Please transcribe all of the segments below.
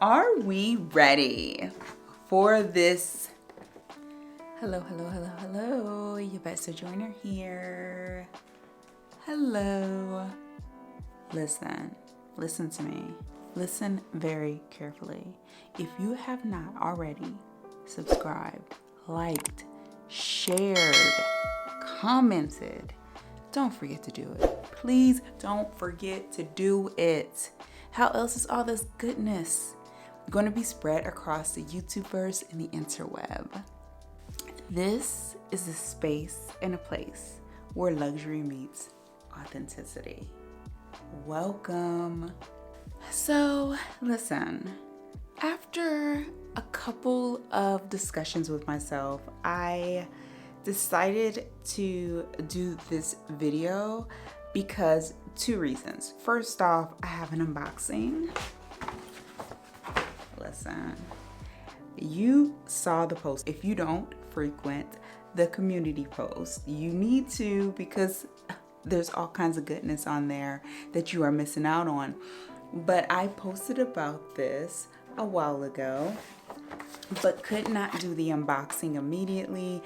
Are we ready for this? Hello, Yvette Sojourner here. Hello. Listen to me. Listen very carefully. If you have not already subscribed, liked, shared, commented, don't forget to do it. Please don't forget to do it. How else is all this goodness going to be spread across the YouTubeverse and the interweb? This is a space and a place where luxury meets authenticity. Welcome. So, listen, after a couple of discussions with myself, I decided to do this video because two reasons. First off, I have an unboxing. Listen, you saw the post. If you don't frequent the community post, you need to, because there's all kinds of goodness on there that you are missing out on. But I posted about this a while ago, but could not do the unboxing immediately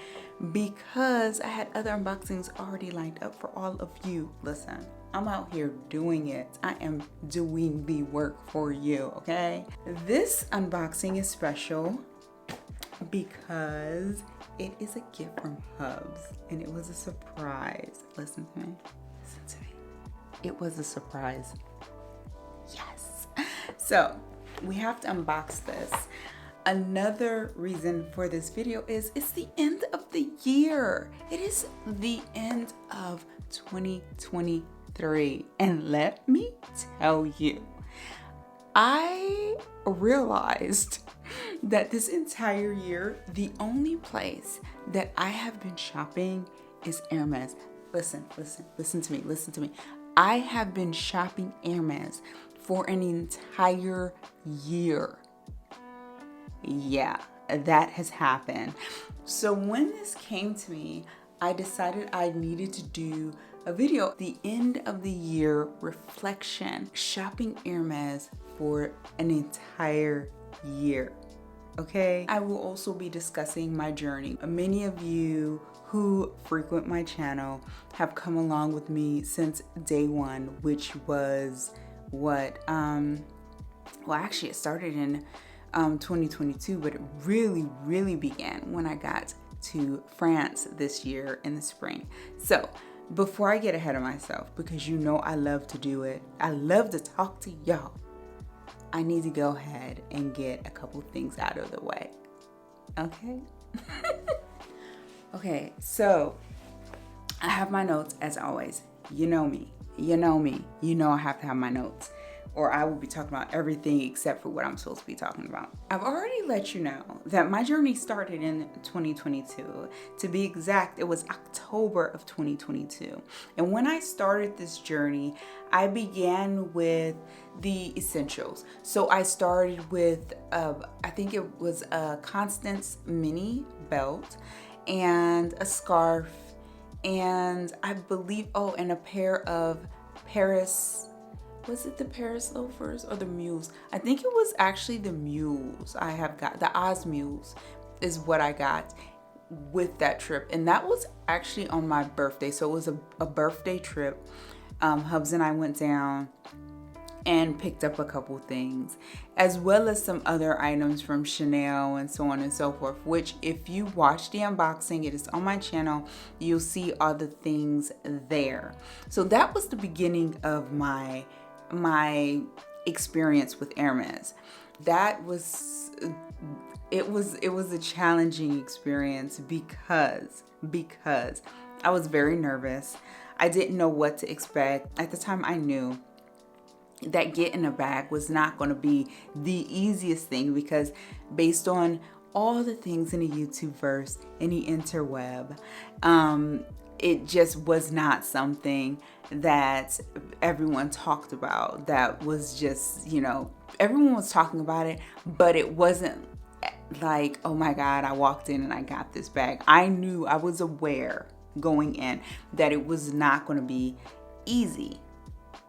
because I had other unboxings already lined up for all of you. Listen, I'm out here doing it. I am doing the work for you, okay? This unboxing is special because it is a gift from Hubs and it was a surprise. Listen to me. It was a surprise. Yes. So we have to unbox this. Another reason for this video is it's the end of the year. It is the end of 2023. And let me tell you, I realized that this entire year, the only place that I have been shopping is Hermes. Listen to me. I have been shopping Hermes for an entire year. Yeah, that has happened. So when this came to me, I decided I needed to do a video, the end of the year reflection, shopping Hermes for an entire year. Okay, I will also be discussing my journey. Many of you who frequent my channel have come along with me since day one, which was actually it started in 2022, but it really began when I got to France this year in the spring. So before I get ahead of myself, because you know I love to do it, I love to talk to y'all, I need to go ahead and get a couple things out of the way. Okay? Okay, so I have my notes as always. You know me. You know I have to have my notes, or I will be talking about everything except for what I'm supposed to be talking about. I've already let you know that my journey started in 2022. To be exact, it was October of 2022. And when I started this journey, I began with the essentials. So I started with, I think it was a Constance mini belt and a scarf, and I believe, and a pair of Paris, was it the Paris loafers or the mules? I think it was actually the mules. I have got the Oz mules is what I got with that trip, and that was actually on my birthday. So it was a birthday trip. Hubs and I went down and picked up a couple things, as well as some other items from Chanel and so on and so forth, which if you watch the unboxing, it is on my channel, you'll see all the things there. So that was the beginning of my experience with Hermes. That was it was a challenging experience because I was very nervous. I didn't know what to expect. At the time, I knew that getting a bag was not going to be the easiest thing, because based on all the things in the YouTubeverse, in the interweb, it just was not something that everyone talked about. That was just, everyone was talking about it, but it wasn't like, oh my God, I walked in and I got this bag. I was aware going in that it was not going to be easy.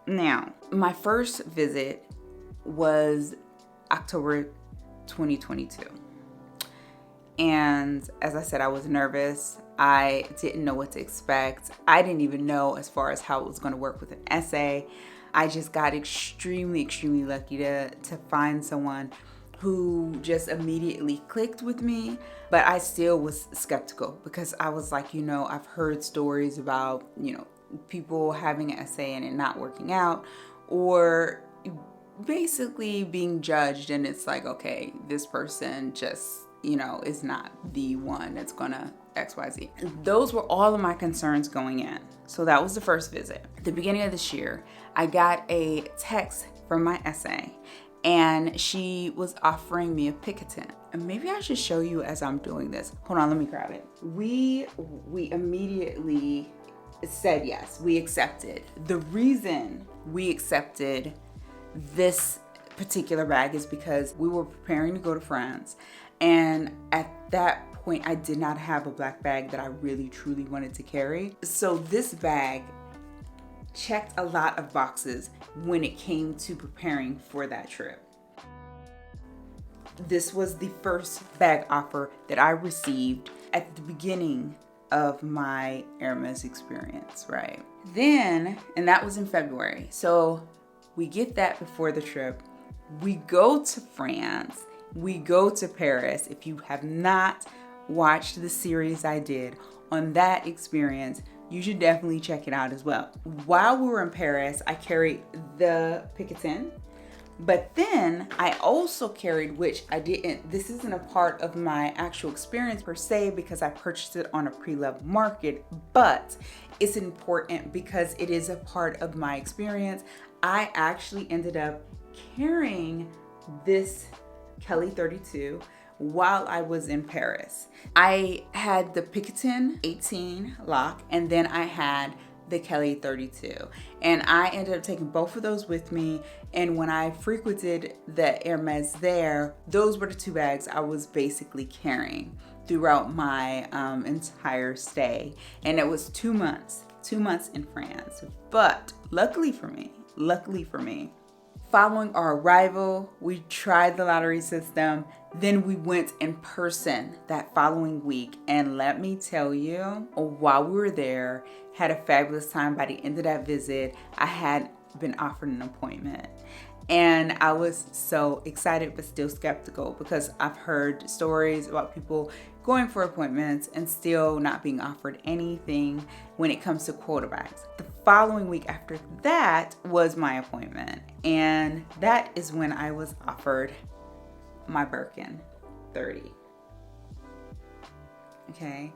Now, my first visit was October 2022. And as I said, I was nervous. I didn't know what to expect. I didn't even know as far as how it was going to work with an essay. I just got extremely, extremely lucky to find someone who just immediately clicked with me. But I still was skeptical because I was like, I've heard stories about, people having an essay and it not working out, or basically being judged, and it's like, okay, this person just, is not the one that's gonna XYZ. Those were all of my concerns going in. So that was the first visit. At the beginning of this year, I got a text from my essay, and she was offering me a Picotin. And maybe I should show you as I'm doing this. Hold on, let me grab it. We immediately said yes, we accepted. The reason we accepted this particular bag is because we were preparing to go to France, and at that point I did not have a black bag that I really truly wanted to carry. So this bag checked a lot of boxes when it came to preparing for that trip. This was the first bag offer that I received at the beginning of my Hermes experience, right? Then, and that was in February. So we get that before the trip. We go to France. We go to Paris. If you have not watched the series I did on that experience, you should definitely check it out as well. While we were in Paris, I carried the Picotin, but then I also carried, which I didn't, this isn't a part of my actual experience per se because I purchased it on a pre-loved market, but it's important because it is a part of my experience. I actually ended up carrying this Kelly 32 while I was in Paris. I had the Picotin 18 lock, and then I had the Kelly 32. And I ended up taking both of those with me. And when I frequented the Hermes there, those were the two bags I was basically carrying throughout my entire stay. And it was 2 months in France. But luckily for me, following our arrival, we tried the lottery system. Then we went in person that following week. And let me tell you, while we were there, had a fabulous time. By the end of that visit, I had been offered an appointment. And I was so excited, but still skeptical because I've heard stories about people going for appointments and still not being offered anything when it comes to quota bags. The following week after that was my appointment. And that is when I was offered my Birkin 30. Okay.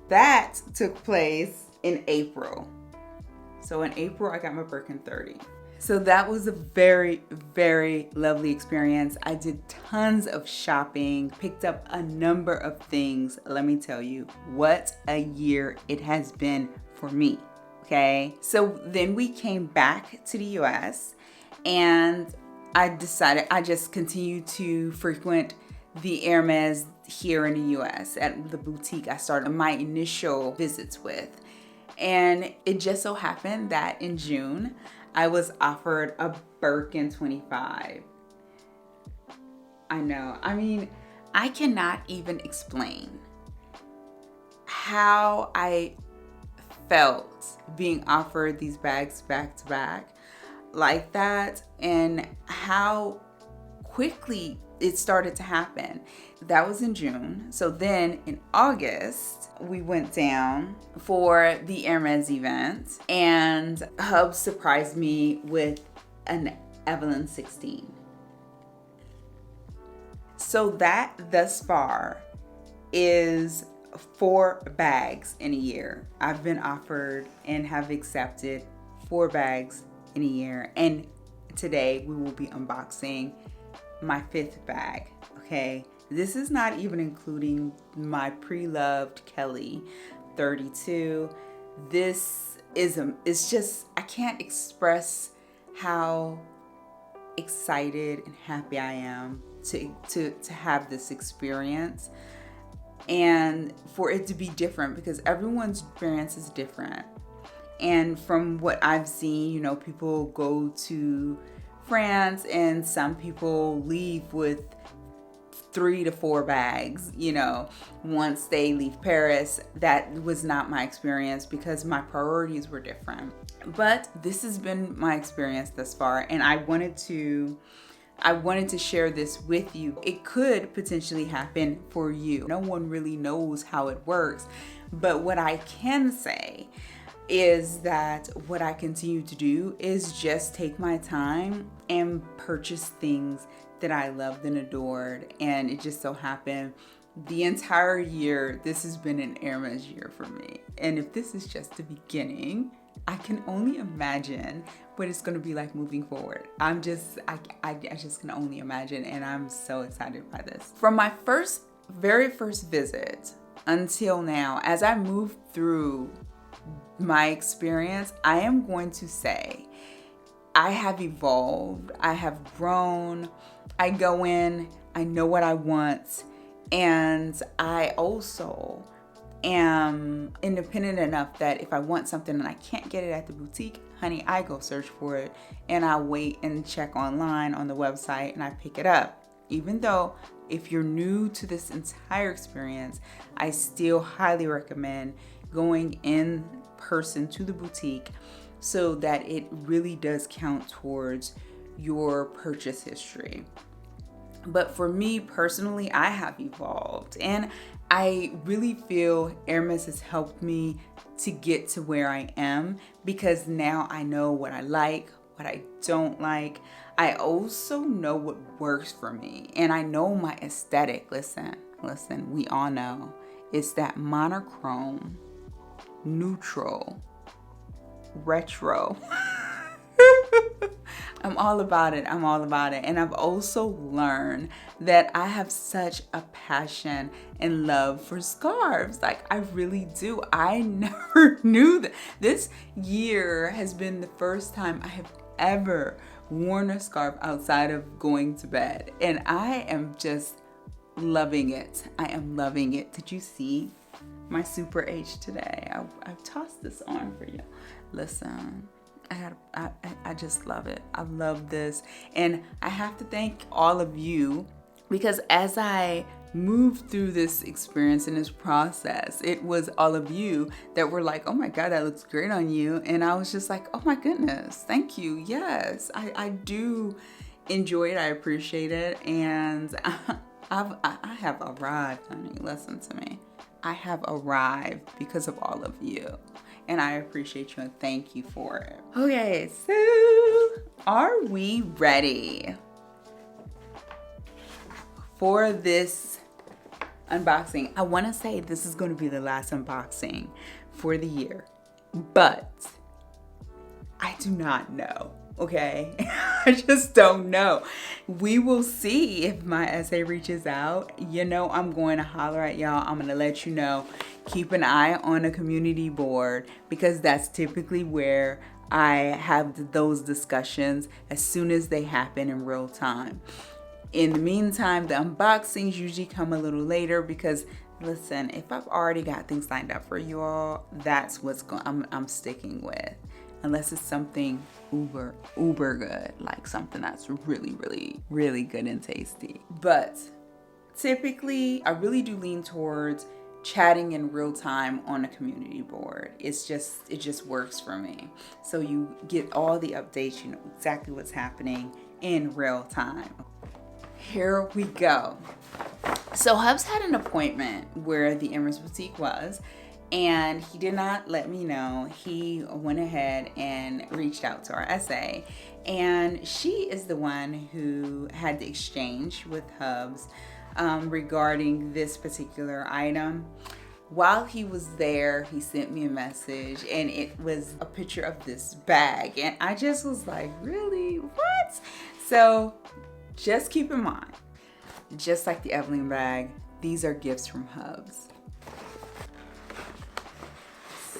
That took place in April. So in April, I got my Birkin 30. So that was a very, very lovely experience. I did tons of shopping, picked up a number of things. Let me tell you, what a year it has been for me. Okay. So then we came back to the US, and I decided I just continued to frequent the Hermes here in the US at the boutique I started my initial visits with. And it just so happened that in June, I was offered a Birkin 25. I know. I mean, I cannot even explain how I felt being offered these bags back to back like that, and how quickly it started to happen. That was in June. So then in August, we went down for the Hermes event, and Hub surprised me with an Evelyn 16. So that thus far is 4 bags in a year. I've been offered and have accepted 4 bags in a year. And today we will be unboxing my 5th bag. Okay. This is not even including my pre-loved Kelly 32. This is it's just, I can't express how excited and happy I am to have this experience, and for it to be different, because everyone's experience is different. And from what I've seen, people go to France, and some people leave with 3 to 4 bags, you know, once they leave Paris. That was not my experience because my priorities were different. But this has been my experience thus far, and I wanted to share this with you. It could potentially happen for you. No one really knows how it works, but what I can say is that what I continue to do is just take my time and purchase things that I loved and adored. And it just so happened the entire year, this has been an Hermes year for me. And if this is just the beginning, I can only imagine what it's going to be like moving forward. I just can only imagine, and I'm so excited by this. From my very first visit until now, as I move through my experience, I am going to say I have evolved, I have grown. I go in, I know what I want, and I also am independent enough that if I want something and I can't get it at the boutique, honey, I go search for it, and I wait and check online on the website and I pick it up. Even though if you're new to this entire experience, I still highly recommend going in person to the boutique so that it really does count towards your purchase history. But for me personally, I have evolved, and I really feel Hermes has helped me to get to where I am, because now I know what I like, what I don't like. I also know what works for me, and I know my aesthetic. Listen, we all know it's that monochrome, neutral, retro. I'm all about it. And I've also learned that I have such a passion and love for scarves. Like, I really do. I never knew that. This year has been the first time I have ever worn a scarf outside of going to bed. And I am just loving it. I am loving it. Did you see my Super H today? I've tossed this on for you. Listen. I just love it. I love this. And I have to thank all of you, because as I moved through this experience and this process, it was all of you that were like, oh my God, that looks great on you. And I was just like, oh my goodness, thank you. Yes, I do enjoy it. I appreciate it. And I have arrived, honey. Listen to me. I have arrived because of all of you. And I appreciate you and thank you for it. Okay, so are we ready for this unboxing? I want to say this is going to be the last unboxing for the year, but I do not know. Okay, I just don't know. We will see if my essay reaches out. You know, I'm going to holler at y'all. I'm going to let you know. Keep an eye on a community board, because that's typically where I have those discussions as soon as they happen in real time. In the meantime, the unboxings usually come a little later, because listen, if I've already got things lined up for you all, that's what's I'm sticking with. Unless it's something uber good, like something that's really, really, really good and tasty. But typically, I really do lean towards chatting in real time on a community board. It just works for me. So you get all the updates, you know exactly what's happening in real time. Here we go. So Hubs had an appointment where the Hermes boutique was, and he did not let me know. He went ahead and reached out to our SA, and she is the one who had the exchange with Hubs regarding this particular item. While he was there, he sent me a message, and it was a picture of this bag, and I just was like, really? What? So just keep in mind, just like the Evelyn bag, these are gifts from Hubs.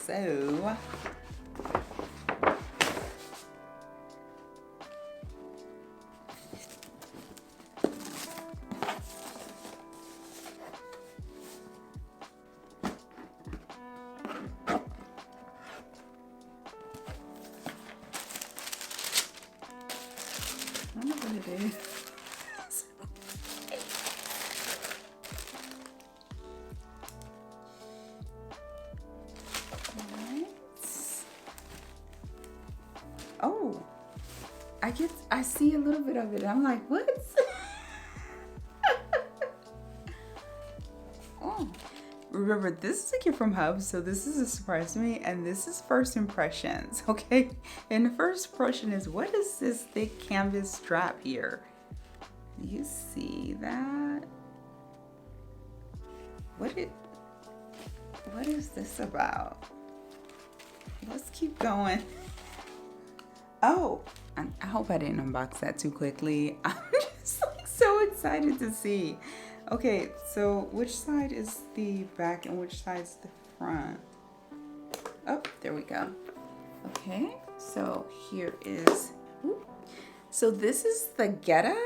So I see a little bit of it. I'm like, what? Oh, remember, this is a gift from Hub, so this is a surprise to me, and this is first impressions, okay? And the first impression is, what is this thick canvas strap here? You see that? What is this about? Let's keep going. Oh, I hope I didn't unbox that too quickly. I'm just like so excited to see. Okay, so which side is the back and which side is the front? Oh, there we go. Okay, so here is, so this is the Getta,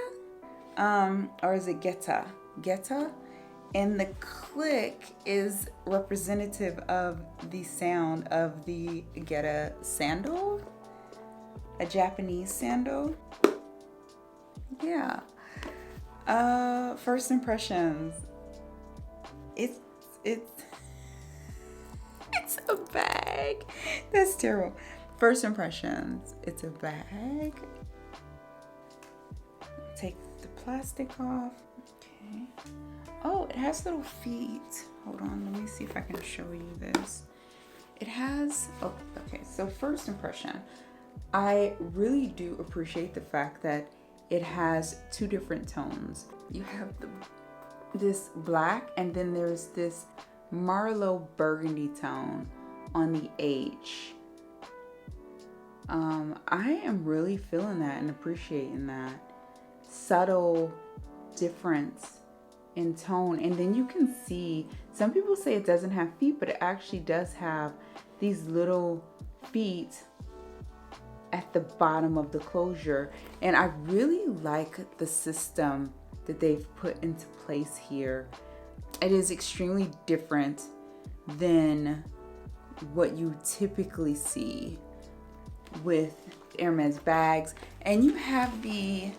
or is it Getta? Getta? And the click is representative of the sound of the Getta sandal, a Japanese sandal. Yeah. First impressions. It's a bag. That's terrible. First impressions. It's a bag. Take the plastic off. Okay. Oh, it has little feet. Hold on, let me see if I can show you this. It has, oh, okay, so first impression. I really do appreciate the fact that it has two different tones. You have this black, and then there's this Marlowe burgundy tone on the H. I am really feeling that and appreciating that subtle difference in tone. And then you can see, some people say it doesn't have feet, but it actually does have these little feet at the bottom of the closure. And I really like the system that they've put into place here. It is extremely different than what you typically see with Hermes bags. And you have the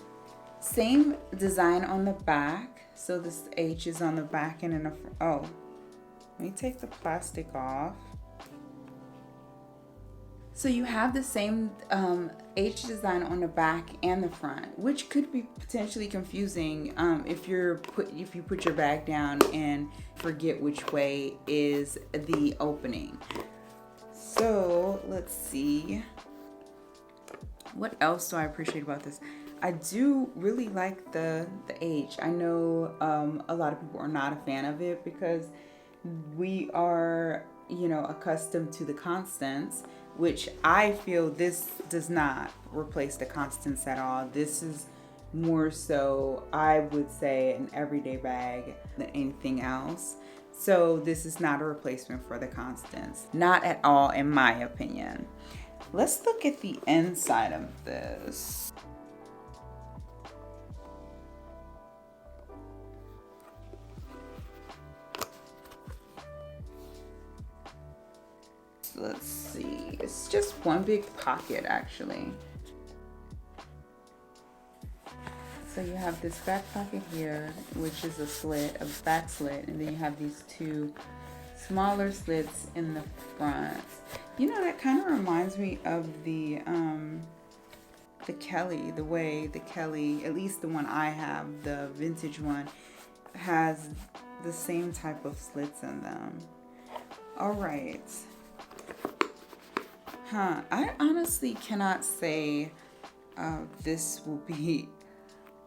same design on the back. So this H is on the back and in the front. Oh, let me take the plastic off. So you have the same H design on the back and the front, which could be potentially confusing if you put your bag down and forget which way is the opening. So let's see. What else do I appreciate about this? I do really like the H. I know a lot of people are not a fan of it because we are, accustomed to the constants, which I feel this does not replace the constants at all. This is more so, I would say, an everyday bag than anything else. So this is not a replacement for the constants. Not at all, in my opinion. Let's look at the inside of this. Let's see, it's just one big pocket actually. So you have this back pocket here, which is a slit, a back slit, and then you have these two smaller slits in the front. That kind of reminds me of the Kelly, the way the Kelly, at least the one I have, the vintage one, has the same type of slits in them. All right. I honestly cannot say this will be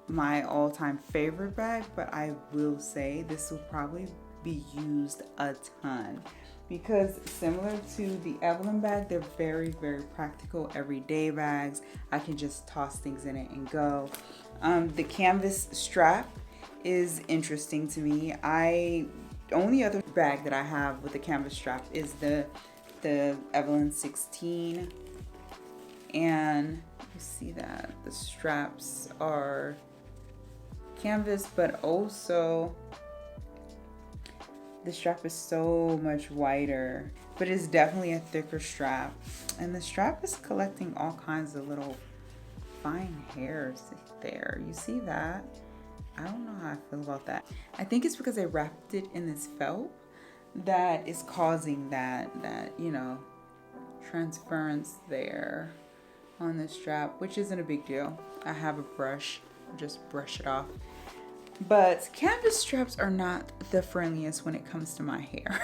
my all-time favorite bag, but I will say this will probably be used a ton because similar to the Evelyn bag, they're very, very practical everyday bags. I can just toss things in it and go. The canvas strap is interesting to me. Only other bag that I have with the canvas strap is the Evelyn 16, and you see that the straps are canvas, but also the strap is so much wider, but it's definitely a thicker strap, and the strap is collecting all kinds of little fine hairs there. You see that? I don't know how I feel about that. I think it's because I wrapped it in this felt that is causing that transference there on this strap, which isn't a big deal. I have a brush, just brush it off. But canvas straps are not the friendliest when it comes to my hair.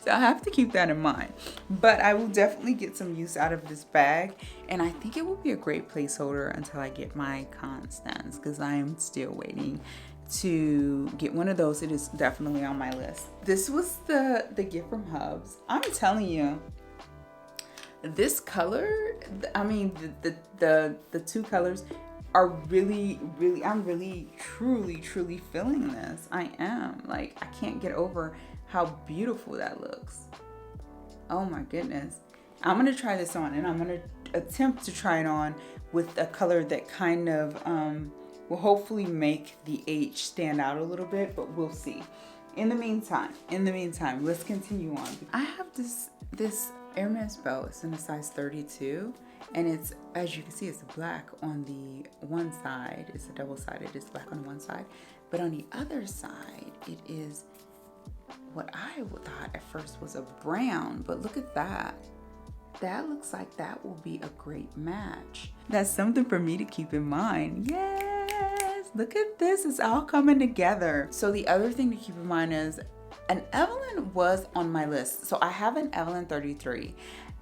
So I have to keep that in mind. But I will definitely get some use out of this bag. And I think it will be a great placeholder until I get my Constance, because I am still waiting to get one of those. It is definitely on my list. This was the gift from Hubs. I'm telling you, this color, I mean, the two colors are really, I'm really, truly feeling this. I am. Like, I can't get over how beautiful that looks. Oh my goodness. I'm gonna try this on, and I'm gonna attempt to try it on with a color that kind of will hopefully make the H stand out a little bit, but we'll see. In the meantime, let's continue on. I have this Hermes belt. It's in a size 32, and it's, as you can see, it's black on the one side. It's a double-sided. It's black on one side, but on the other side, it is what I thought at first was a brown. But look at that. That looks like that will be a great match. That's something for me to keep in mind. Yes, look at this. It's all coming together. So the other thing to keep in mind is an Evelyn was on my list. So I have an Evelyn 33,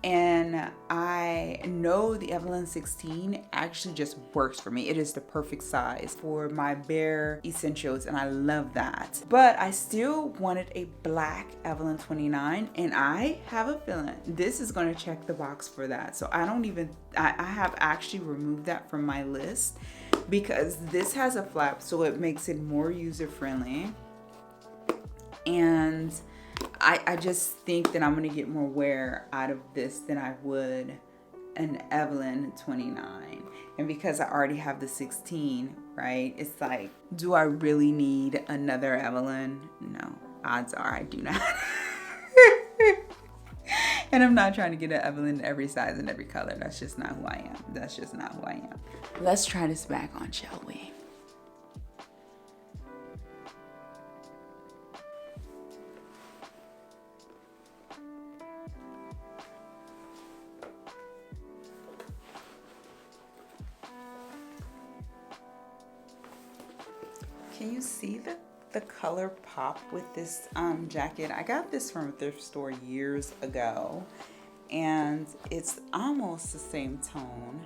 and I know the Evelyn 16 actually just works for me. It is the perfect size for my bare essentials, and I love that. But I still wanted a black Evelyn 29, and I have a feeling this is going to check the box for that. So I have actually removed that from my list because this has a flap, so it makes it more user-friendly. And I just think that I'm gonna get more wear out of this than I would an Evelyn 29. And because I already have the 16, right? It's like, do I really need another Evelyn? No, odds are I do not. And I'm not trying to get an Evelyn in every size and every color. That's just not who I am. That's just not who I am. Let's try this back on, shall we? Can you see the color pop with this jacket? I got this from a thrift store years ago, and it's almost the same tone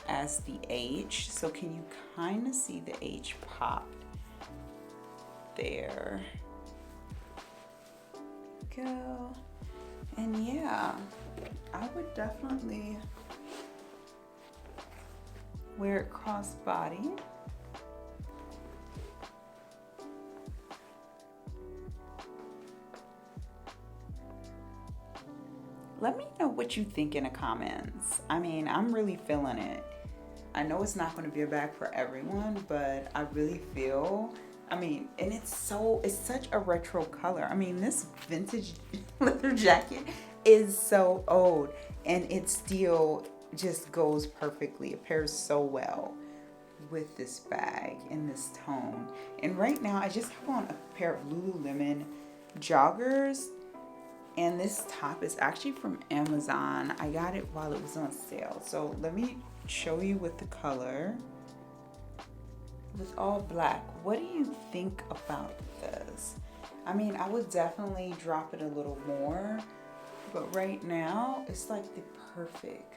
as the H. So can you kind of see the H pop there? Go. And yeah, I would definitely wear it crossbody. Let me know what you think in the comments. I mean, I'm really feeling it. I know it's not going to be a bag for everyone, but I really feel, I mean, and it's such a retro color. I mean, this vintage leather jacket is so old, and it still just goes perfectly. It pairs so well with this bag in this tone. And right now, I just have on a pair of Lululemon joggers. And this top is actually from Amazon. I got it while it was on sale. So let me show you with the color. With all black. What do you think about this? I mean, I would definitely drop it a little more. But right now, it's like the perfect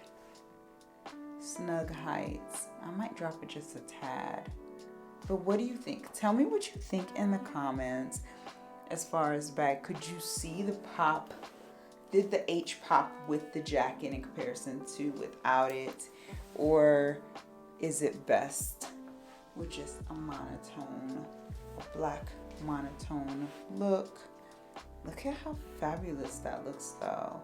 snug heights. I might drop it just a tad. But what do you think? Tell me what you think in the comments. As far as bag, could you see the pop? Did the H pop with the jacket in comparison to without it? Or is it best with just a monotone, a black monotone look? Look at how fabulous that looks though.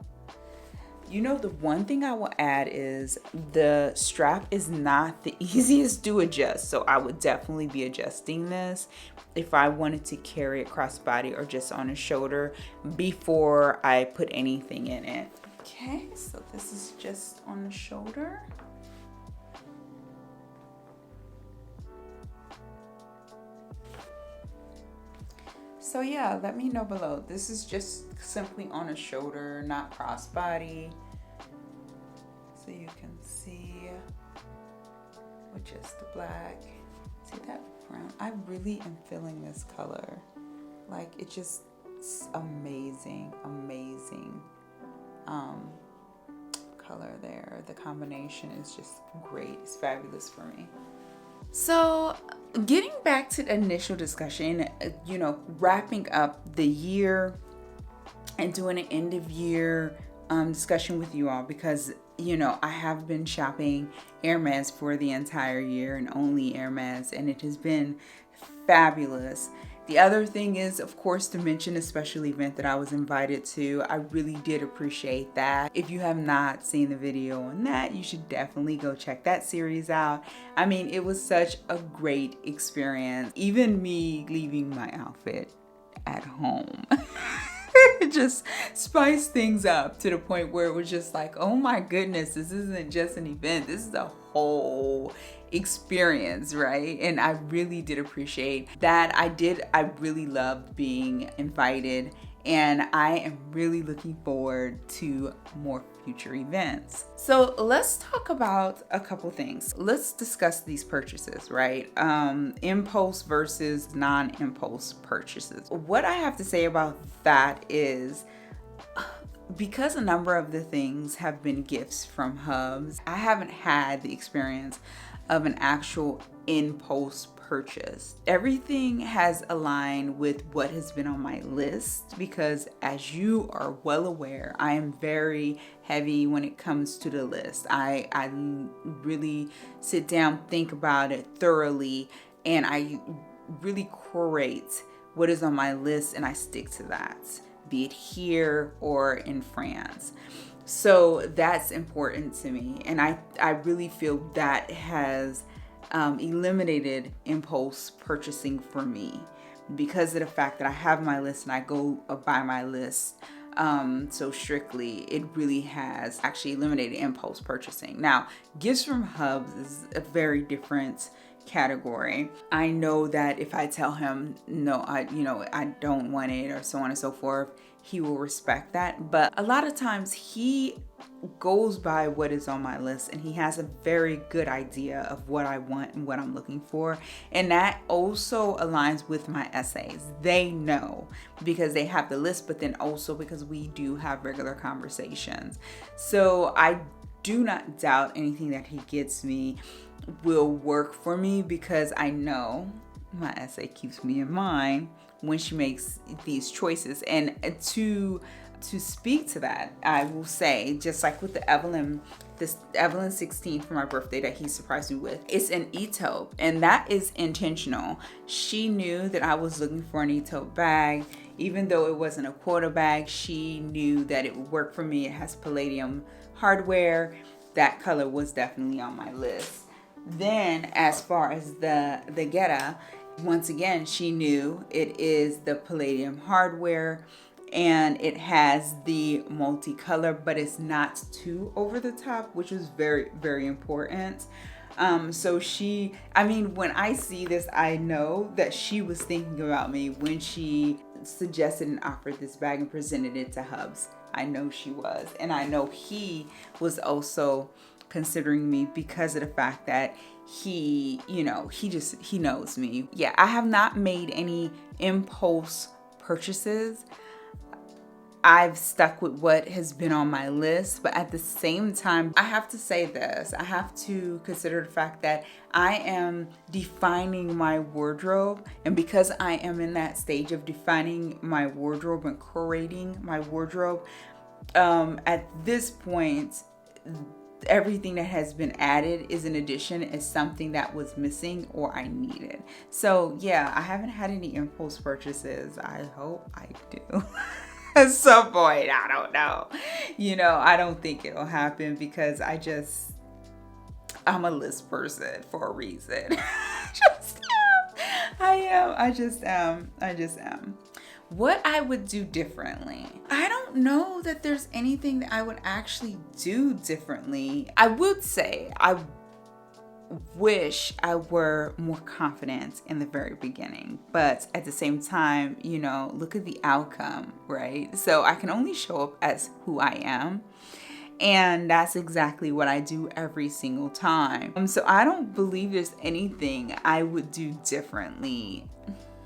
You know, the one thing I will add is the strap is not the easiest to adjust. So I would definitely be adjusting this if I wanted to carry it crossbody or just on a shoulder before I put anything in it. Okay, so this is just on the shoulder. So yeah, let me know below. This is just simply on a shoulder, not crossbody. with just the black. See that brown? I really am feeling this color. Like, it's just amazing color there. The combination is just great. It's fabulous for me. So getting back to the initial discussion, wrapping up the year and doing an end of year discussion with you all, because I have been shopping Hermes for the entire year and only Hermes, and it has been fabulous. The other thing is, of course, to mention a special event that I was invited to. I really did appreciate that. If you have not seen the video on that, you should definitely go check that series out. I mean, it was such a great experience. Even me leaving my outfit at home. It just spiced things up to the point where it was just like, oh my goodness, this isn't just an event. This is a whole experience, right? And I really did appreciate that. I really loved being invited, and I am really looking forward to more future events. So let's talk about a couple things. Let's discuss these purchases, right? Impulse versus non-impulse purchases. What I have to say about that is, because a number of the things have been gifts from hubs, I haven't had the experience of an actual impulse purchase. Everything has aligned with what has been on my list, because as you are well aware, I am very heavy when it comes to the list. I really sit down, think about it thoroughly, and I really curate what is on my list, and I stick to that, be it here or in France. So that's important to me, and I really feel that has eliminated impulse purchasing for me, because of the fact that I have my list and I go by my list so strictly. It really has actually eliminated impulse purchasing. Now, gifts from hubs is a very different category. I know that if I tell him no, I don't want it, or so on and so forth, he will respect that. But a lot of times he goes by what is on my list, and he has a very good idea of what I want and what I'm looking for. And that also aligns with my essays. They know because they have the list, but then also because we do have regular conversations. So I do not doubt anything that he gets me will work for me, because I know my essay keeps me in mind when she makes these choices. And to speak to that, I will say, just like with the Evelyn 16 for my birthday that he surprised me with, it's an e-taupe, and that is intentional. She knew that I was looking for an e-taupe bag. Even though it wasn't a quota bag, she knew that it would work for me. It has palladium hardware. That color was definitely on my list. Then as far as the Geta, once again, she knew it is the palladium hardware, and it has the multicolor, but it's not too over the top, which is very, very important. So when I see this, I know that she was thinking about me when she suggested and offered this bag and presented it to Hubs. I know she was, and I know he was also considering me because of the fact that he knows me. Yeah, I have not made any impulse purchases. I've stuck with what has been on my list, but at the same time, I have to say this. I have to consider the fact that I am defining my wardrobe, and because I am in that stage of defining my wardrobe and curating my wardrobe, at this point, everything that has been added is an addition, is something that was missing or I needed. So yeah, I haven't had any impulse purchases. I hope I do. At some point, I don't know. I don't think it'll happen because I'm a list person for a reason. I just am. What I would do differently. I don't know that there's anything that I would actually do differently. I would say I wish I were more confident in the very beginning, but at the same time, look at the outcome, right? So I can only show up as who I am, And that's exactly what I do every single time. So I don't believe there's anything I would do differently.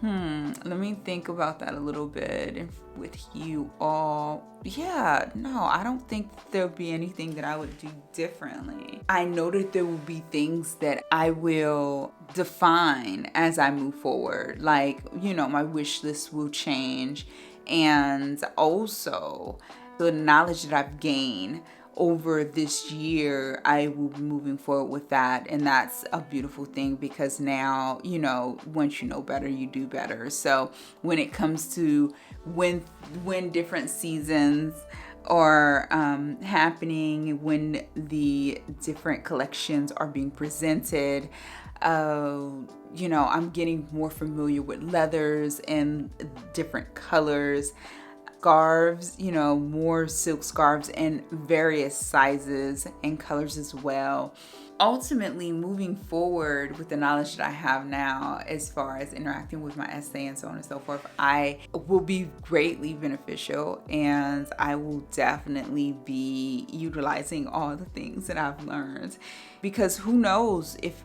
Let me think about that a little bit with you all. Yeah, no, I don't think there'll be anything that I would do differently. I know that there will be things that I will define as I move forward. Like, my wish list will change. And also the knowledge that I've gained over this year, I will be moving forward with that. And that's a beautiful thing, because now, once you know better, you do better. So when it comes to when different seasons are happening, when the different collections are being presented, I'm getting more familiar with leathers and different colors. Scarves, more silk scarves in various sizes and colors as well. Ultimately, moving forward with the knowledge that I have now, as far as interacting with my essay and so on and so forth, I will be greatly beneficial, and I will definitely be utilizing all the things that I've learned, because who knows if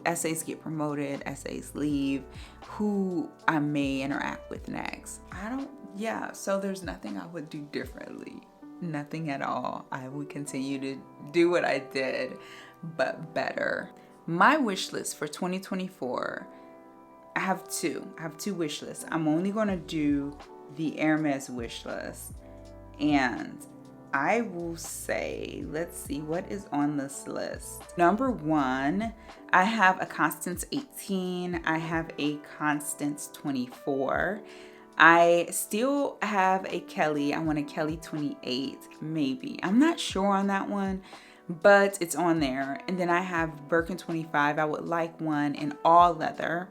essays get promoted, essays leave, who I may interact with next. So there's nothing I would do differently. Nothing at all. I would continue to do what I did, but better. My wish list for 2024, I have two wish lists. I'm only going to do the Hermes wish list. And I will say, let's see what is on this list. Number 1, I have a Constance 18. I have a Constance 24. I still have a Kelly. I want a Kelly 28, maybe. I'm not sure on that one, but it's on there. And then I have Birkin 25. I would like one in all leather,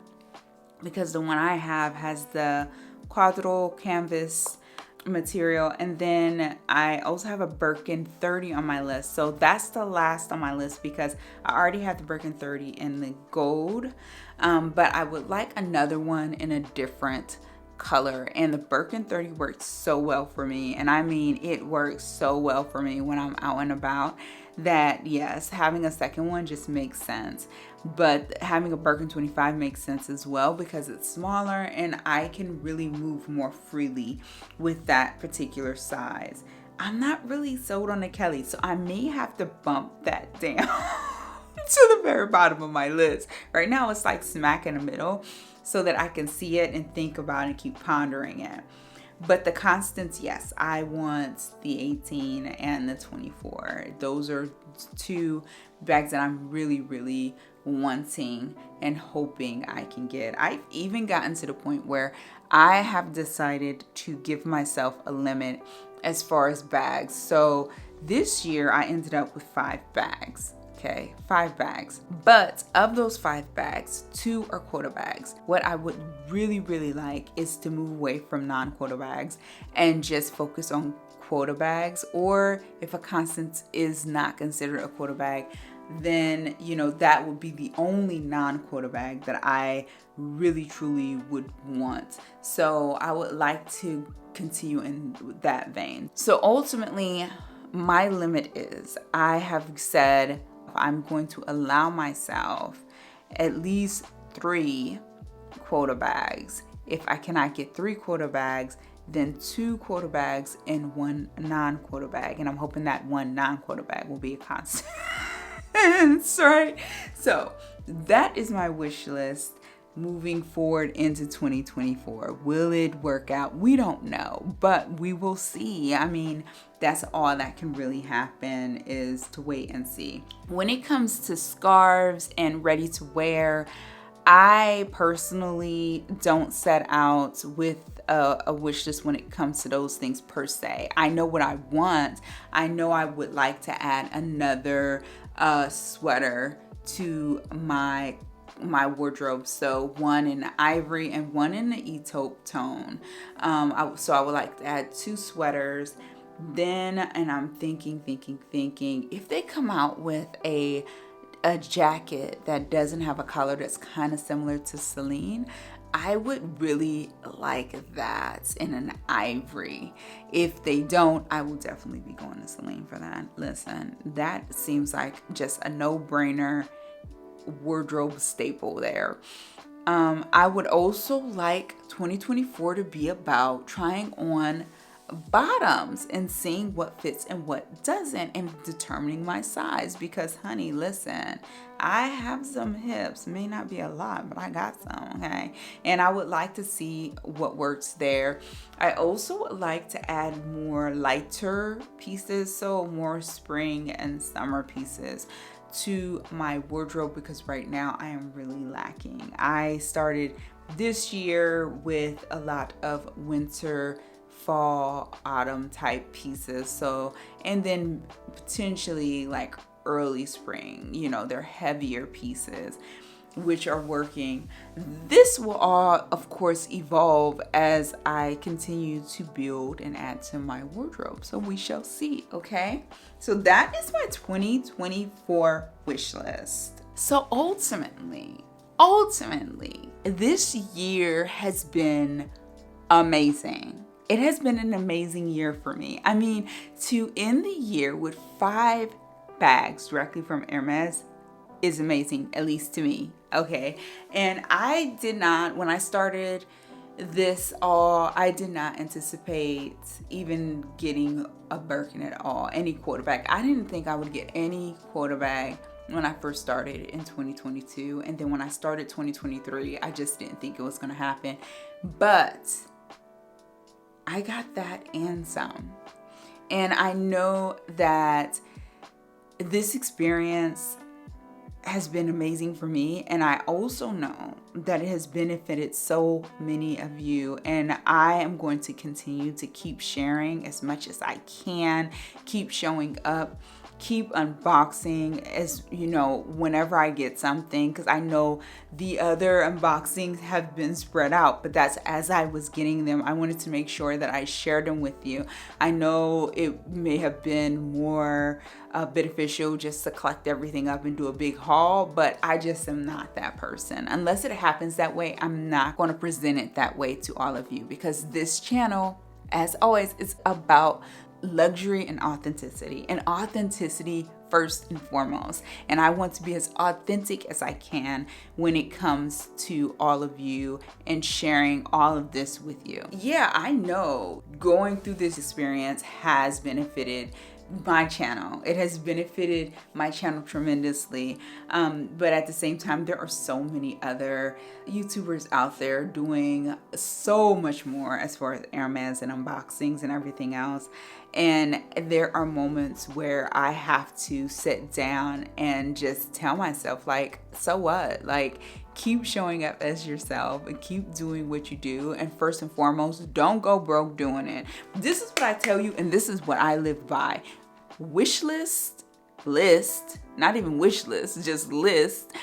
because the one I have has the quadrille canvas material. And then I also have a Birkin 30 on my list. So that's the last on my list, because I already have the Birkin 30 in the gold. But I would like another one in a different color. And the Birkin 30 works so well for me. And I mean, it works so well for me when I'm out and about, that yes, having a second one just makes sense. But having a Birkin 25 makes sense as well, because it's smaller and I can really move more freely with that particular size. I'm not really sold on the Kelly, so I may have to bump that down to the very bottom of my list. Right now it's like smack in the middle, so that I can see it and think about it and keep pondering it. But the Constance, yes, I want the 18 and the 24. Those are two bags that I'm really, really wanting and hoping I can get. I've even gotten to the point where I have decided to give myself a limit as far as bags. So this year I ended up with 5 bags. Okay, 5 bags. But of those 5 bags, 2 are quota bags. What I would really, really like is to move away from non-quota bags and just focus on quota bags. Or if a Constance is not considered a quota bag, then, that would be the only non-quota bag that I really, truly would want. So I would like to continue in that vein. So ultimately, my limit is, I have said, I'm going to allow myself at least 3 quota bags. If I cannot get 3 quota bags, then 2 quota bags and 1 non-quota bag. And I'm hoping that 1 non-quota bag will be a constant. Right? So that is my wish list moving forward into 2024. Will it work out? We don't know, but we will see. I mean, that's all that can really happen, is to wait and see. When it comes to scarves and ready to wear, I personally don't set out with a wish list when it comes to those things per se. I know what I want. I know I would like to add another sweater to my wardrobe, so one in the ivory and one in the taupe tone. So I would like to add 2 sweaters. Then, and I'm thinking if they come out with a a jacket that doesn't have a collar that's kind of similar to Celine, I would really like that in an ivory. If they don't, I will definitely be going to Celine for that. Listen, that seems like just a no-brainer wardrobe staple there. I would also like 2024 to be about trying on bottoms and seeing what fits and what doesn't and determining my size, because honey, listen, I have some hips, may not be a lot, but I got some, okay? And I would like to see what works there. I also would like to add more lighter pieces, so more spring and summer pieces to my wardrobe, because right now I am really lacking. I started this year with a lot of winter, fall, autumn type pieces, so, and then potentially like early spring, you know, they're heavier pieces which are working. This will all of course evolve as I continue to build and add to my wardrobe, so we shall see. Okay, so that is my 2024 wish list. So ultimately this year has been amazing. It has been an amazing year for me. I mean, to end the year with 5 bags directly from Hermes is amazing, at least to me. Okay. And I did not, when I started this all, I did not anticipate even getting a Birkin at all, any quota bag. I didn't think I would get any quota bag when I first started in 2022. And then when I started 2023, I just didn't think it was going to happen. But I got that and some. And I know that this experience has been amazing for me, and I also know that it has benefited so many of you, and I am going to continue to keep sharing as much as I can, keep showing up, keep unboxing, as you know, whenever I get something, because I know the other unboxings have been spread out, but that's as I was getting them. I wanted to make sure that I shared them with you. I know it may have been more beneficial just to collect everything up and do a big haul, but I just am not that person. Unless it happens that way, I'm not going to present it that way to all of you, because this channel, as always, is about luxury and authenticity first and foremost. And I want to be as authentic as I can when it comes to all of you and sharing all of this with you. Yeah, I know going through this experience has benefited my channel. It has benefited my channel tremendously. But at the same time, there are so many other YouTubers out there doing so much more as far as Hermes and unboxings and everything else. And there are moments where I have to sit down and just tell myself, like, so what? Like, keep showing up as yourself and keep doing what you do. And first and foremost, don't go broke doing it. This is what I tell you, and this is what I live by. Wish list, not even wish list, just list.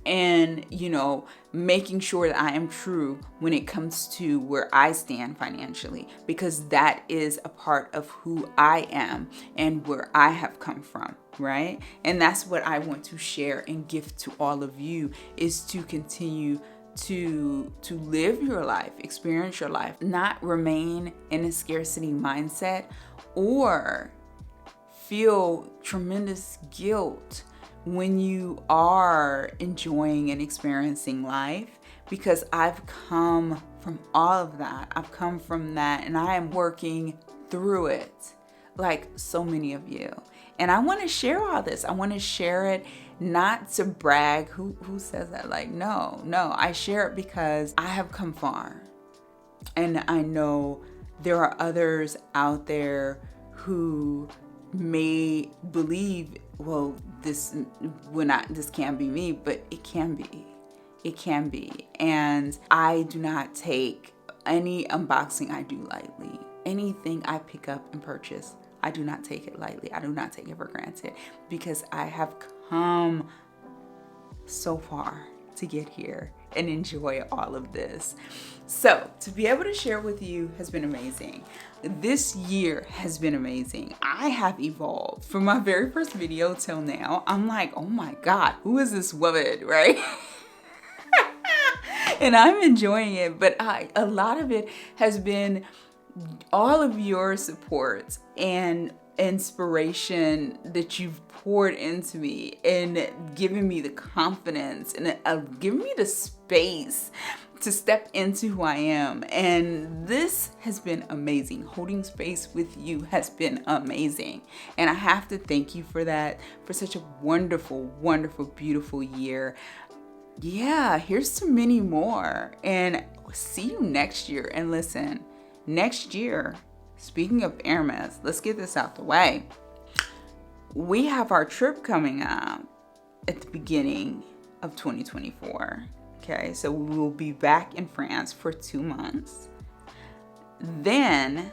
And, you know, making sure that I am true when it comes to where I stand financially, because that is a part of who I am and where I have come from, right? And that's what I want to share and gift to all of you, is to continue to live your life, experience your life, not remain in a scarcity mindset or feel tremendous guilt when you are enjoying and experiencing life, because I've come from all of that. I've come from that, and I am working through it like so many of you. And I want to share all this. I want to share it not to brag. Who says that? Like, no, I share it because I have come far. And I know there are others out there who may believe, well, this can't be me, but it can be. And I do not take any unboxing I do lightly. Anything I pick up and purchase, I do not take it lightly. I do not take it for granted, because I have come so far. to get here and enjoy all of this. So to be able to share with you has been amazing. This year has been amazing. I have evolved from my very first video till now. I'm like, oh my God, who is this woman, right? And I'm enjoying it, but a lot of it has been all of your support and inspiration that you've poured into me and given me the confidence and given me the space to step into who I am. And this has been amazing. Holding space with you has been amazing. And I have to thank you for that, for such a wonderful, wonderful, beautiful year. Yeah, here's to many more. And see you next year. And listen, next year, speaking of Hermes, let's get this out the way. We have our trip coming up at the beginning of 2024. Okay, so we will be back in France for 2 months. Then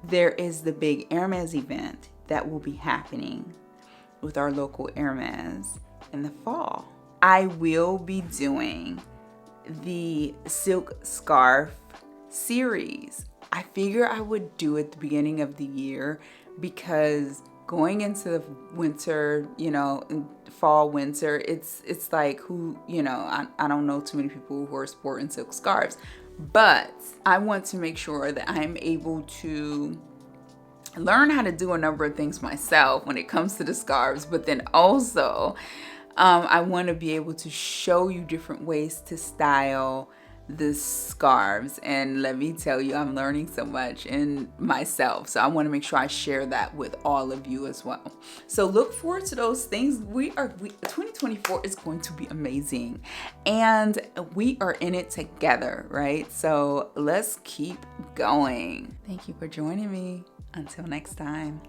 there is the big Hermes event that will be happening with our local Hermes in the fall. I will be doing the silk scarf series. I figure I would do it at the beginning of the year because going into the winter, fall, winter, it's like I don't know too many people who are sporting silk scarves, but I want to make sure that I'm able to learn how to do a number of things myself when it comes to the scarves, but then also I want to be able to show you different ways to style the scarves. And let me tell you, I'm learning so much in myself. So I want to make sure I share that with all of you as well. So look forward to those things. 2024 is going to be amazing. And we are in it together, right? So let's keep going. Thank you for joining me. Until next time.